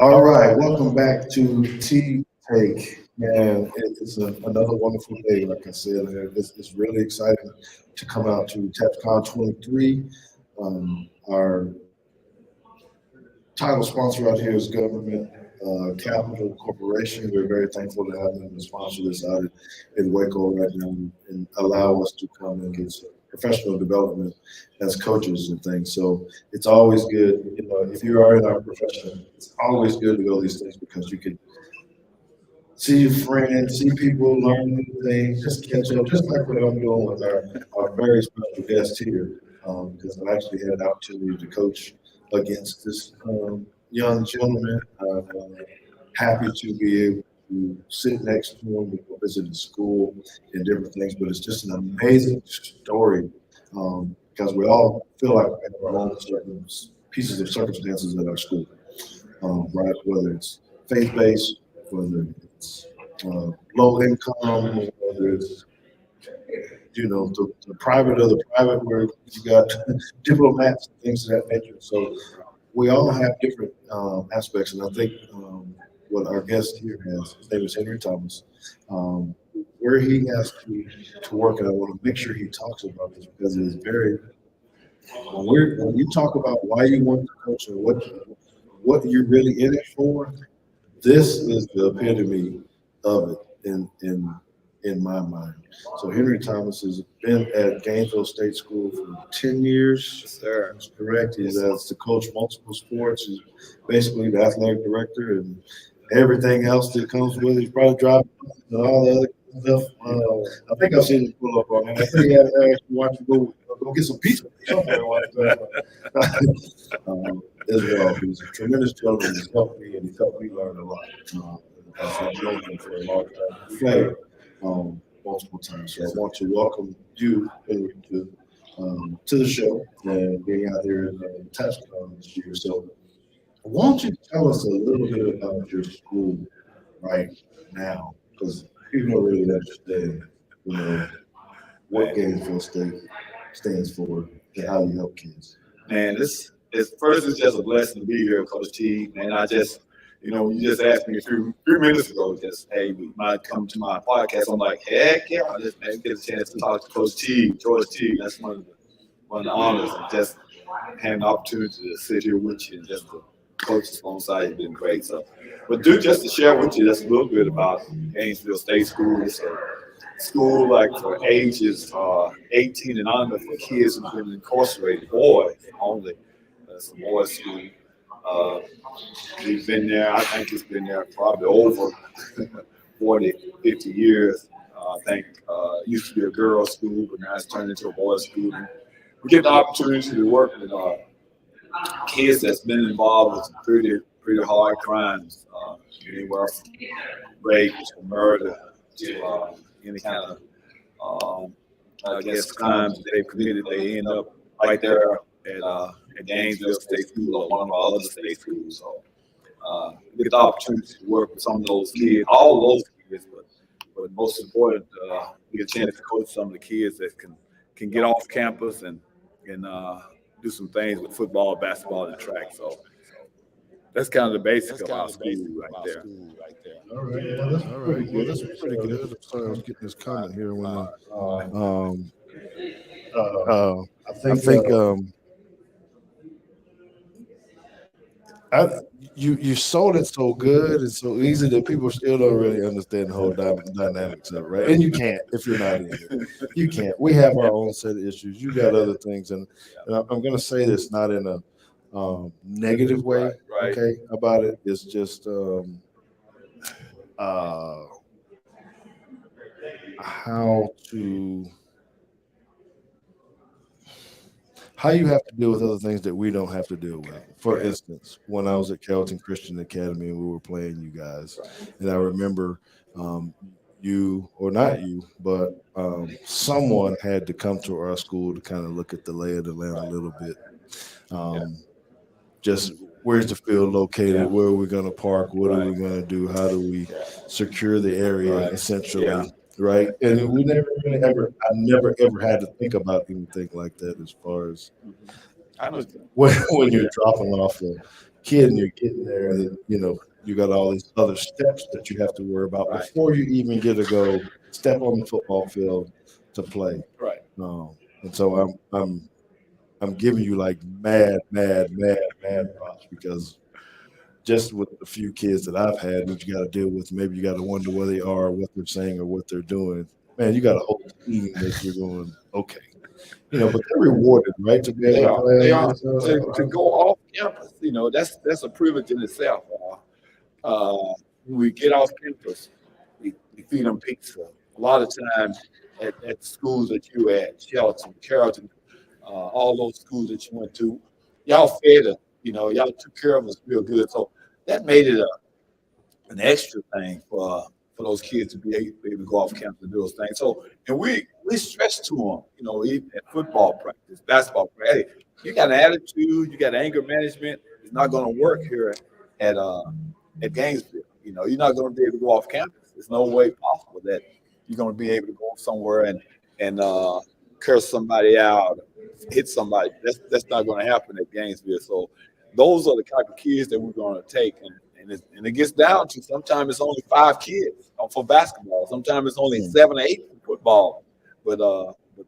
All right, welcome back to Tea Take. And it's another wonderful day, like I said. And it's really exciting to come out to TAPPSCON 23. Our title sponsor out here is Government Capital Corporation. We're very thankful to have them to sponsor this out in Waco right now and allow us to come and get some professional development as coaches and things. So it's always good, if you are in our profession, it's always good to go to these things because you can see your friends, see people, learn new things, just catch up, just like what I'm doing with our very special guest here. Because I've actually had an opportunity to coach against this young gentleman. I'm happy to be able to sit next to him, we go visit the school and different things, but it's just an amazing story because we all feel like we have our own certain pieces of circumstances at our school, right? Whether it's faith-based, whether it's low income, whether it's the private of the private where you got diplomats and things of that nature. So we all have different aspects, and I think what our guest here has, his name is Henry Thomas, where he has to work, and I want to make sure he talks about this because it is very, when you talk about why you want to coach and what you're really in it for, this is the epitome of it in my mind. So Henry Thomas has been at Gainesville State School for 10 years. Yes, sir. That's correct. He's asked to coach multiple sports. He's basically the athletic director and everything else that comes with it. He's probably driving and all the other stuff. I think I've seen him pull up on it. I think he had to actually watch you go get some pizza somewhere as well. He's a tremendous gentleman. He's helped me and he's helped me learn a lot. I've known him for a long time. Multiple times. So I want to welcome you to the show and being out here in TAPPSCON this year. So why don't you tell us a little bit about your school right now? Because people don't really understand, what Gainesville State stands for and how you help kids. Man, it's just a blessing to be here, Coach Teague. Man, you just asked me a few minutes ago, hey, you might come to my podcast. I'm like, heck yeah, I just get a chance to talk to Coach Teague, George Teague. That's one of the honors, and just having the opportunity to sit here with you and just to coach alongside you has been great. So, but just to share with you just a little bit about Gainesville State School. It's a school like for ages 18 and under for kids who've been incarcerated, boys only. It's a boys' school. We've been there, I think it's been there probably over 40, 50 years. I think it used to be a girls' school, but now it's turned into a boys' school. And we get the opportunity to work with kids that's been involved with some pretty hard crimes, anywhere from rape to murder to any kind of, crimes they've committed. They end up right there at Gainesville State School or one of our other state schools. So we get the opportunity to work with some of those kids, all those kids, but most important, we get a chance to coach some of the kids that can get off campus and do some things with football, basketball, and track. So that's kind of the basics of our school right there. All right, yeah, that's pretty good. That's pretty good. Sorry, I was getting this comment here when I think you sold it so good and so easy that people still don't really understand the whole dynamics of it, right? And you can't if you're not in it. You can't. We have our own set of issues. You got other things, and I'm going to say this not in a negative way, okay, about it. It's just how you have to deal with other things that we don't have to deal with. For instance, when I was at Carrollton Christian Academy and we were playing you guys, and I remember you, or not you, but someone had to come to our school to kind of look at the lay of the land a little bit. Just where's the field located? Where are we going to park? What are we going to do? How do we secure the area essentially? Right. And we never really I never ever had to think about anything like that as far as when you're dropping off kid and you're getting there, and you got all these other steps that you have to worry about Right. before you even get to go step on the football field to play. Right. And so I'm giving you like mad props, because just with the few kids that I've had that you got to deal with, maybe you got to wonder where they are, what they're saying, or what they're doing. Man, you got a whole team that you're going, okay. But they're rewarded, right? To be able They to are. play. They are. To go off campus, that's a privilege in itself. When we get off campus, we feed them pizza. A lot of times at schools that you at, Shelton, Carrollton, all those schools that you went to, y'all fed us. Y'all took care of us real good. So that made it an extra thing for those kids to be able to go off campus and do those things. So, and we stress to them, even at football practice, basketball practice, hey, you got an attitude, you got anger management. It's not going to work here at Gainesville. You're not going to be able to go off campus. There's no way possible that you're going to be able to go somewhere and curse somebody out, hit somebody. That's not going to happen at Gainesville. So those are the type of kids that we're going to take. And it gets down to sometimes it's only 5 kids for basketball. Sometimes it's only 7 or 8 for football. But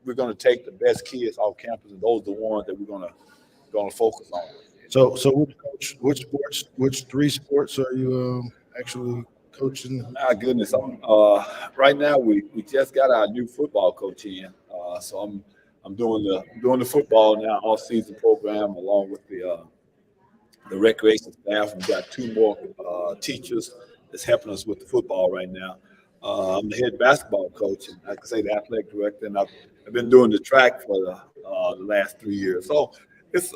we're going to take the best kids off campus, and those are the ones that we're going to focus on. So which 3 sports are you actually coaching? My goodness, right now we just got our new football coach in, so I'm doing the football now, all season program along with the recreation staff. We've got 2 more teachers that's helping us with the football right now. I'm the head basketball coach, and I can say the athletic director, and I've been doing the track for the last 3 years. So it's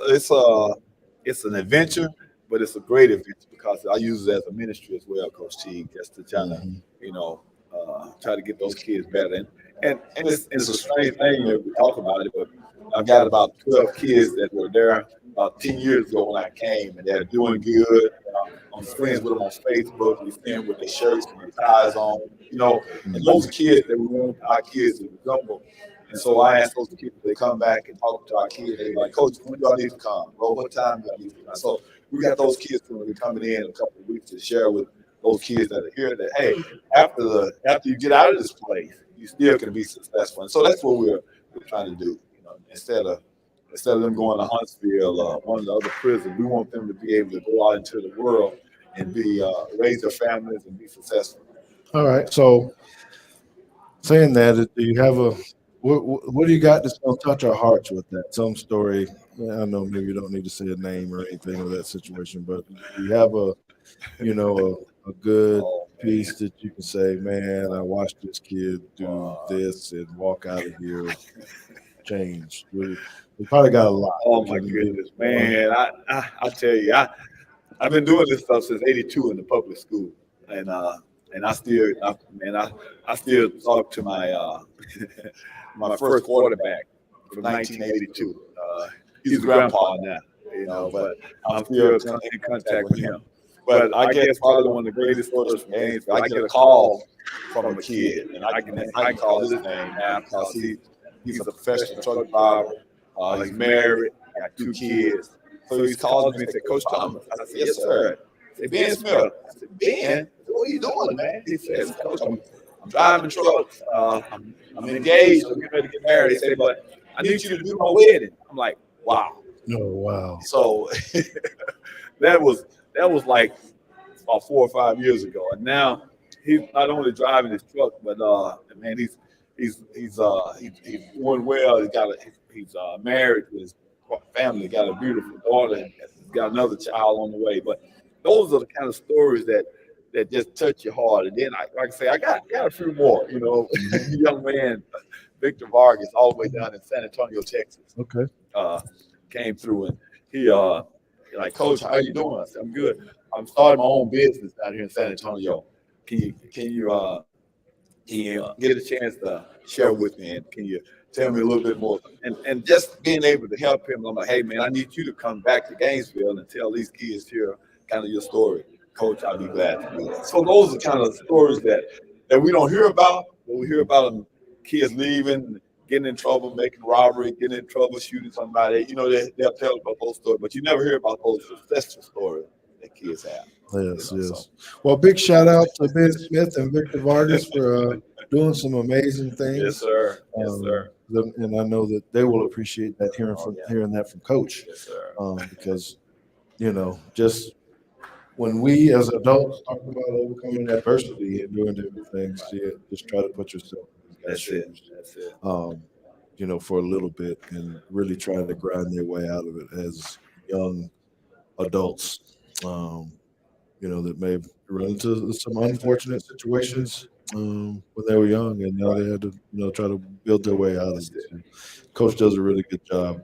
an adventure, but it's a great adventure because I use it as a ministry as well, Coach Teague, just to try to try to get those kids better. And it's a strange thing we talk about it, but I've got about 12 kids that were there about 10 years ago when I came, and they're doing good. I'm friends with them on Facebook. We see them with their shirts and their ties on, and those kids that we want our kids to resemble. And so I ask those kids if they come back and talk to our kids. They're like, Coach, when do I need to come? Well, what time do I need to come? So we got those kids coming in a couple of weeks to share with those kids that are here that, hey, after you get out of this place, you still can be successful. And so that's what we're trying to do. Instead of them going to Huntsville or one of the other prisons, we want them to be able to go out into the world and raise their families and be successful. All right. So saying that, do you have what do you got that's going to touch our hearts with that? Some story. I know maybe you don't need to say a name or anything of that situation, but do you have a good piece that you can say, man, I watched this kid do this and walk out of here changed? We probably got a lot. Oh my goodness, man! I tell you, I've been doing this stuff since '82 in the public school, and I still talk to my my first quarterback from 1982. He's a grandpa now, but I'm still in contact with him. But I guess probably one of the greatest stories from Gainesville, I get a call from a kid, and I can call his name now because he's a professional truck driver. He's married, got 2 kids. So he's calling me and said, Coach Thomas. I said, yes, sir. He said, Ben Smith. I said, Ben, what are you doing, man? He says, Coach, I'm driving trucks. I'm engaged. I'm getting ready to get married. He said, but I need you to do my wedding. I'm like, wow. Oh, wow. So that was like about 4 or 5 years ago. And now he's not only driving his truck, but man, he's doing well. He's married with his family, got a beautiful daughter, and he's got another child on the way. But those are the kind of stories that just touch your heart. And then, like I say, I got a few more. Young man, Victor Vargas, all the way down in San Antonio, Texas. Okay. Came through and he like, Coach, how you doing? I said, I'm good. I'm starting my own business down here in San Antonio. Can you get a chance to share with me, and can you tell me a little bit more? And just being able to help him, I'm like, hey man, I need you to come back to Gainesville and tell these kids here kind of your story. Coach, I'll be glad to do that. So those are kind of stories that we don't hear about, but we hear about them, kids leaving, getting in trouble, making robbery, getting in trouble, shooting somebody. They'll tell about those stories, but you never hear about those successful stories. that kids have. Yes, You know, yes. Well, big shout out to Ben Smith and Victor Vargas for doing some amazing things. Yes, sir. Yes, sir. And I know that they will appreciate that hearing that from Coach, Yes, sir. because just when we as adults talk about overcoming adversity and doing different things, just try to put yourself in these guys' That's it. shoes. That's it. For a little bit and really trying to grind their way out of it as young adults. That may have run into some unfortunate situations when they were young, and now they had to, try to build their way out of it. So Coach does a really good job.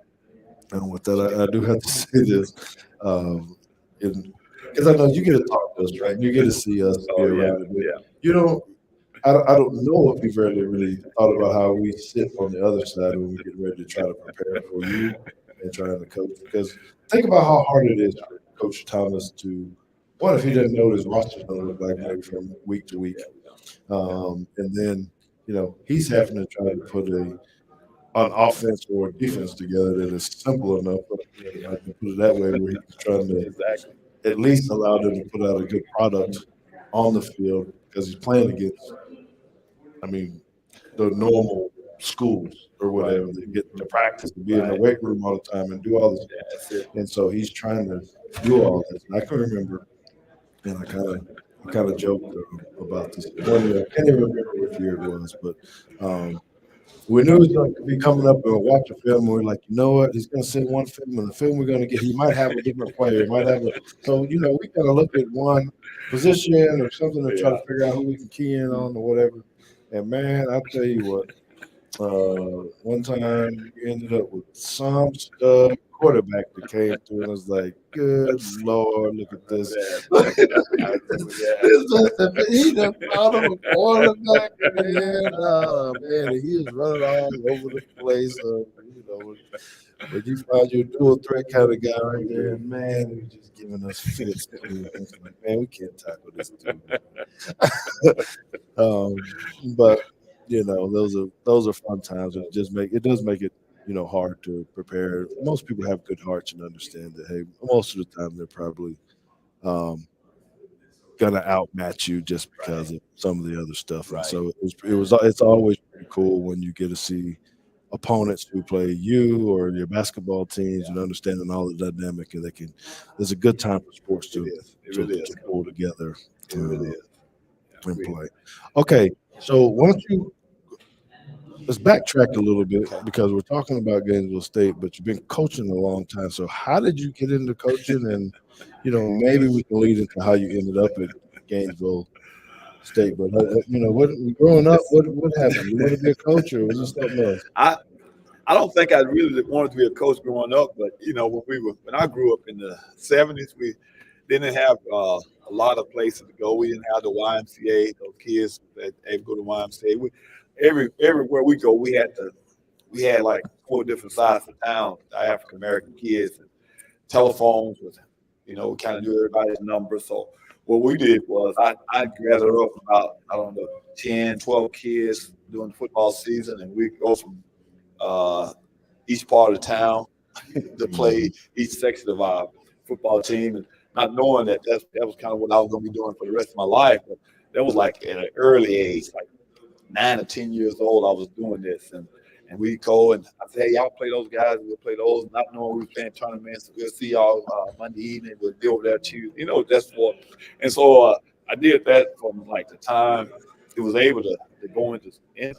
And with that, I do have to say this, because I know you get to talk to us, right? You get to see us be around it. You don't. I don't know if you've really thought about how we sit on the other side when we get ready to try to prepare for you and trying to coach. Because think about how hard it is for Coach Thomas to, what if he doesn't know what his roster's going to look like maybe from week to week. And then, he's having to try to put an offense or a defense together that is simple enough, I can put it that way, where he's trying to at least allow them to put out a good product on the field because he's playing against, the normal schools or whatever. They get to practice and be in the weight room all the time and do all this. And so he's trying to do all this. And I can remember, and I kind of joked about this one year. I can't even remember which year it was, but we knew he was going to be coming up and watch a film. And we were like, you know what? He's going to send one film, and the film we're going to get, he might have a different player. So we kind of look at one position or something to try to figure out who we can key in on or whatever. And man, I'll tell you what, one time we ended up with some stud quarterback that came through and was like, good Lord, look at this. He done found him a quarterback, man, and he was running all over the place. When you find your dual threat kind of guy right there, man, he was just giving us fits. It's like, man, we can't tackle this dude. But those are fun times. It does make it hard to prepare. Most people have good hearts and understand that, hey, most of the time they're probably gonna outmatch you just because of some of the other stuff. And so it's always pretty cool when you get to see opponents who play you or your basketball teams and understanding all the dynamic, and there's a good time for sports to pull together and play. Okay, so why don't let's backtrack a little bit because we're talking about Gainesville State, but you've been coaching a long time. So how did you get into coaching? And, maybe we can lead into how you ended up at Gainesville State. But, growing up, what happened? You want to be a coach or was it something else? I don't think I really wanted to be a coach growing up, but, when I grew up in the 70s, we didn't have a lot of places to go. We didn't have the YMCA, those kids that go to YMCA. Everywhere we go, we had like 4 different sides of town, African American kids, and telephones with, we kind of knew everybody's number. So what we did was I gathered up about 10, 12 kids during the football season, and we go from each part of the town to play each section of our football team, and not knowing that was kind of what I was going to be doing for the rest of my life. But that was like at an early age, like 9 or 10 years old, I was doing this, and we go and I say, hey, y'all play those guys, we'll play those, not knowing we were playing tournaments. We'll see y'all Monday evening, we'll be over there Tuesday, that's for. And so I did that from like the time it was able to go into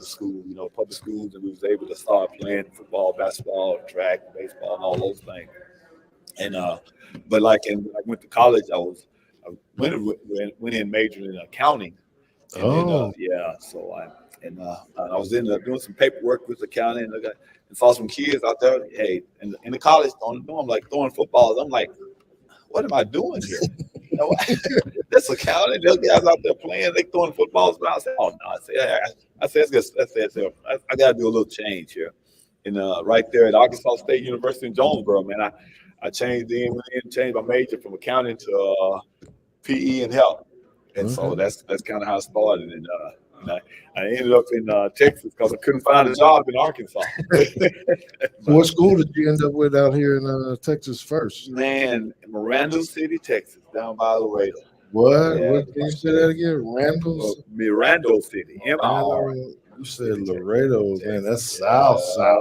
school, public schools, and we was able to start playing football, basketball, track, baseball, and all those things. And but like when I went to college, I went in majoring in accounting. And then, so I was doing some paperwork with accounting, and saw some kids out there. Hey, in the college, I'm like throwing footballs. I'm like, what am I doing here? That's accounting. Those guys out there playing, they throwing footballs. But I said, oh no, I said, I got to do a little change here. And right there at Arkansas State University in Jonesboro, man, I changed my major from accounting to PE and health. And so that's kind of how I started. And I ended up in Texas because I couldn't find a job in Arkansas. What school did you end up with out here in Texas first? Man, Miranda City, Texas, down by Laredo. What? Yeah. What? Can you say that again? Randall's? Miranda City. M-I-R. You said Laredo, man. That's south.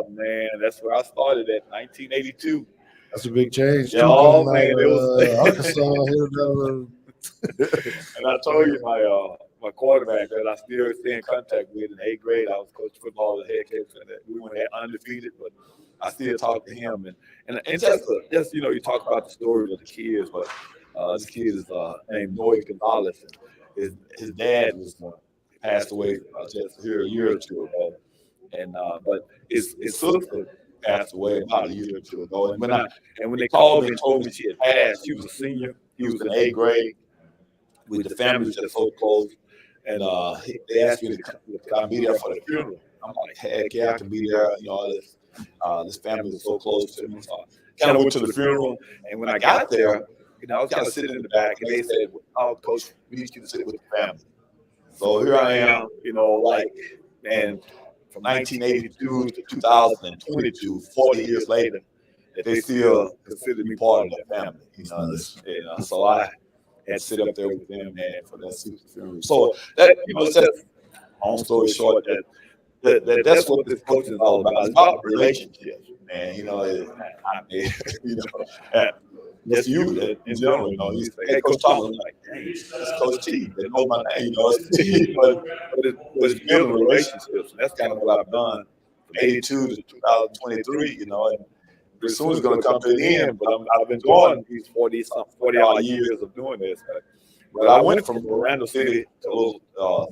Man, that's where I started at 1982. That's a big change. Yeah, oh, man, it was Arkansas. And I told you my quarterback that I still stay in contact with in 8th grade. I was coaching football, the head coach, and we went undefeated, but I still talk to him. And just you talk about the stories of the kids, but this kid is named Noe Gonzalez. And his dad passed away just here a year or two ago, and but his sister passed away about a year or two ago. And when they called me and told me she had passed, she was a senior. He was in 8th grade. With the family was just so close, and they asked me to come be there for the funeral. I'm like, heck yeah, I can be there. This family was so close to me. So I kind of went to the funeral, and when I got there, I was kind of sitting in the back, and they said, "Oh, Coach, we need you to sit with the family." So here I am, man, from 1982 to 2022, 40 years later, that they still consider me part of that family. So I had to sit up there with them, man, for that super funeral. So that, it's just, long story short, that's what this coaching is all about. It's about relationships, man. Just you in general, you say, hey, Coach Thomas, I'm like, dang, it's Coach Teague. They know my name, it's Teague, but it's building relationships. And that's kind of what I've done from 82 to 2023, and pretty soon it's going to come to the end, but I've been doing these 40 odd years of doing this. But I went from Miranda City to a little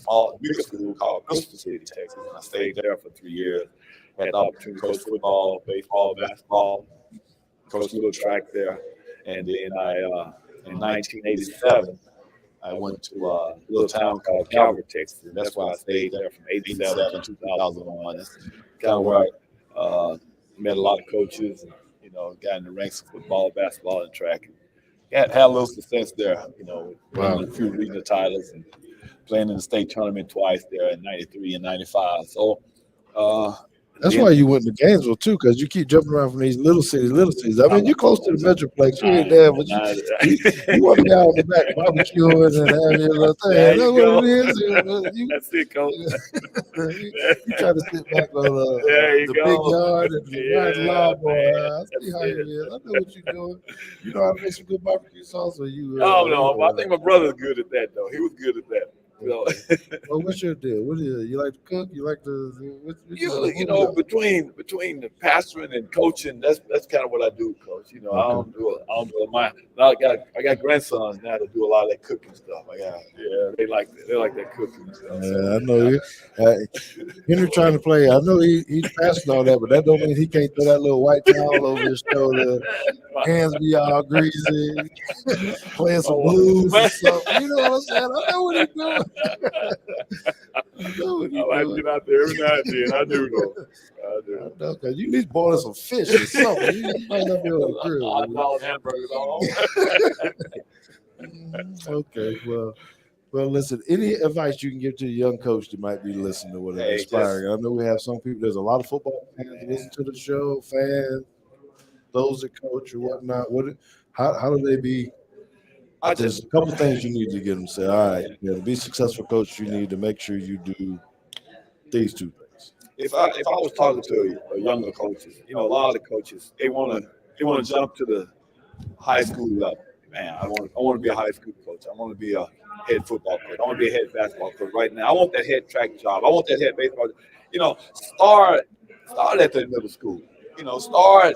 small bigger school called Gainesville State, Texas, and I stayed there for 3 years. Had the opportunity to coach football, baseball, basketball, coached a little track there. And then in 1987, I went to a little town called Calvert, Texas, and that's why I stayed there from 87 to 2001. That's kind of where I met a lot of coaches and, got in the ranks of football, basketball, and track. And had a little success there, winning a few regional titles and playing in the state tournament twice there in 93 and 95. So that's why you went to Gainesville too, because you keep jumping around from these little cities. I mean, you're close to the Metroplex. You ain't there, but you want to be out on the back barbecuing and having your little thing. That's what it is. That's it, Coach. You try to sit back on the big yard and the right lawnmower. I see how you is. I know what you're doing. You know how to make some good barbecue sauce, or you? No. I think my brother's good at that, though. He was good at that. Well, what's your deal? What is it? You like to cook? You like to? Between the pastoring and coaching, that's kind of what I do, Coach. I don't do my. I got grandsons now that do a lot of that cooking stuff. They like that cooking stuff. Yeah, I know. Henry trying to play. I know he's passing all that, but that don't mean he can't throw that little white towel over his shoulder. Hands be all greasy, playing some blues or something. You know what I'm saying? I know what he's doing. I like to get out there every now and then. I do though. I know, because you at least boiling some fish or something. You might not be able to grill. I know hamburgers on. Okay, well, listen. Any advice you can give to a young coach that might be listening to what is inspiring? I know we have some people. There's a lot of football fans that listen to the show, fans, those that coach or whatnot. How do they be? There's a couple things you need to get them to say. All right, to be a successful coach, you need to make sure you do these two things. If I was talking to a younger coaches, a lot of the coaches they want to jump to the high school level. Man, I want to be a high school coach. I want to be a head football coach. I want to be a head basketball coach right now. I want that head track job. I want that head baseball. Start at the middle school. Start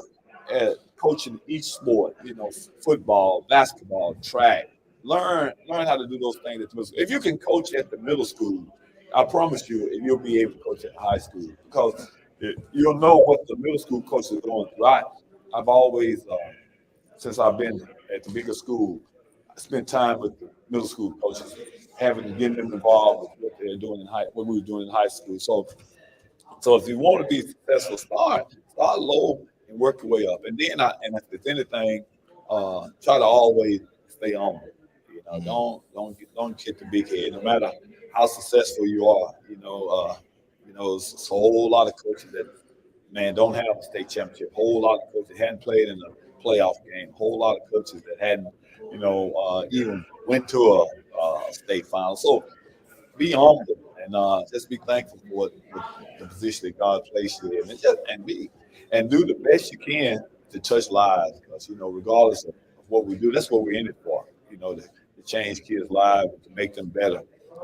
at coaching each sport, football, basketball, track. Learn how to do those things at the middle school. If you can coach at the middle school, I promise you, you'll be able to coach at high school because you'll know what the middle school coaches are going through. I've always, since I've been at the bigger school, I spent time with the middle school coaches, getting them involved with what they're doing what we were doing in high school. So if you want to be successful, start low and work your way up. And then, if anything, try to always stay humble. Don't get the big head. No matter how successful you are. It's a whole lot of coaches that, man, don't have a state championship. Whole lot of coaches that hadn't played in a playoff game. Whole lot of coaches that hadn't, even went to a state final. So be humble and just be thankful for what the position that God placed you in, and do the best you can to touch lives. Because regardless of what we do, that's what we're in it for. To change kids' lives, to make them better.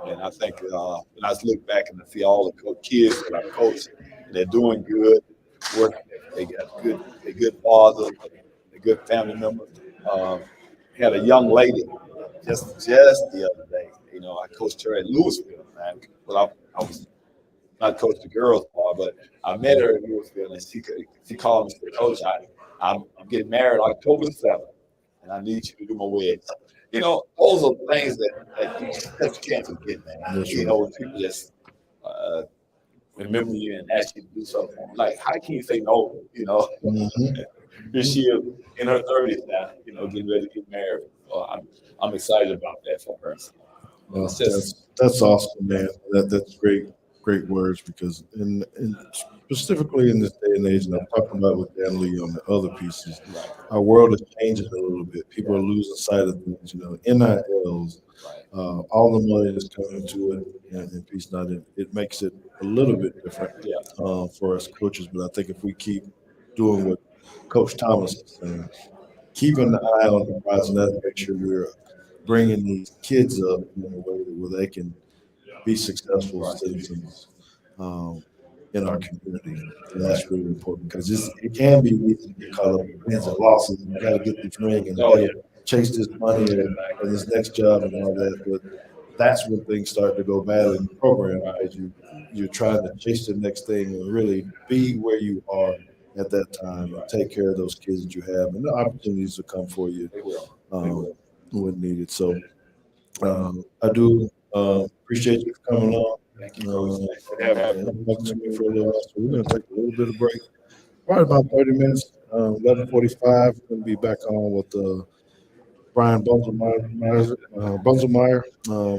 And I think when I look back and see all the kids that I coach, they're doing good work. They got good fathers, they good family members. Had a young lady just the other day. I coached her at Louisville, man. Well, I was not coached the girls part, but I met her in Louisville, and she called me and said, "Coach, I'm getting married October 7th, and I need you to do my wedding." Those are things that you can't forget, man. That's When people just remember you and ask you to do something, like how can you say no? Mhm. Here she is in her 30s now, getting ready to get married. Well, I'm excited about that for her. Well, It's just that's awesome, man. That's great words because in specifically in this day and age, and I'm talking about with Dan Lee on the other pieces, right, our world is changing a little bit. People are losing sight of things, NILs, right. all the money that's coming to it, and Peace Not it makes it a little bit different Yeah, for us coaches. But I think if we keep doing what Coach Thomas is saying, keeping an eye on the prize, and that make sure we're bringing these kids up in a way where they can be successful right. citizens in our community. And that's really important because it can be easy to get caught up in wins and losses. You got to get this ring and Oh, yeah. chase this money and this next job and all that. But that's when things start to go bad in the program because you're trying to chase the next thing and really be where you are at that time and take care of those kids that you have, and the opportunities will come for you They will. when needed. So I do appreciate you for coming on. Thank you, Coach. Thanks for having And talking to me for a little while. So we're going to take a little bit of break. Probably about 30 minutes, 11:45. We're going to be back on with Brian Bunzelmeyer,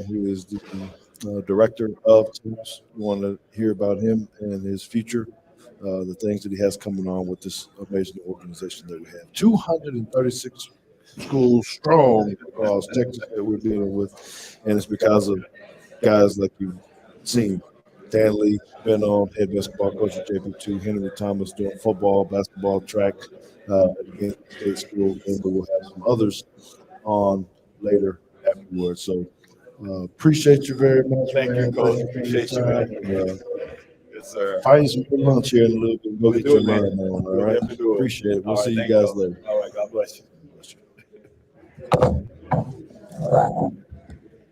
who is the director of TAPPS. We want to hear about him and his future, the things that he has coming on with this amazing organization that we have. 236 schools strong across Texas that we're dealing with, and it's because of guys like you've seen. Dan Lee been on, head basketball coach at JP2, Henry Thomas doing football, basketball, track at Gainesville State School, and we'll have some others on later afterwards. So appreciate you very much. Thank you, man. Coach. Thank for Appreciate you, your man. time. And, Yes, sir. find some good lunch here in a little bit. Go We'll get do your it, man. mind on. All We'll right. definitely do it. Appreciate it. We'll All right, see you thank guys Coach. later. All right, God bless you.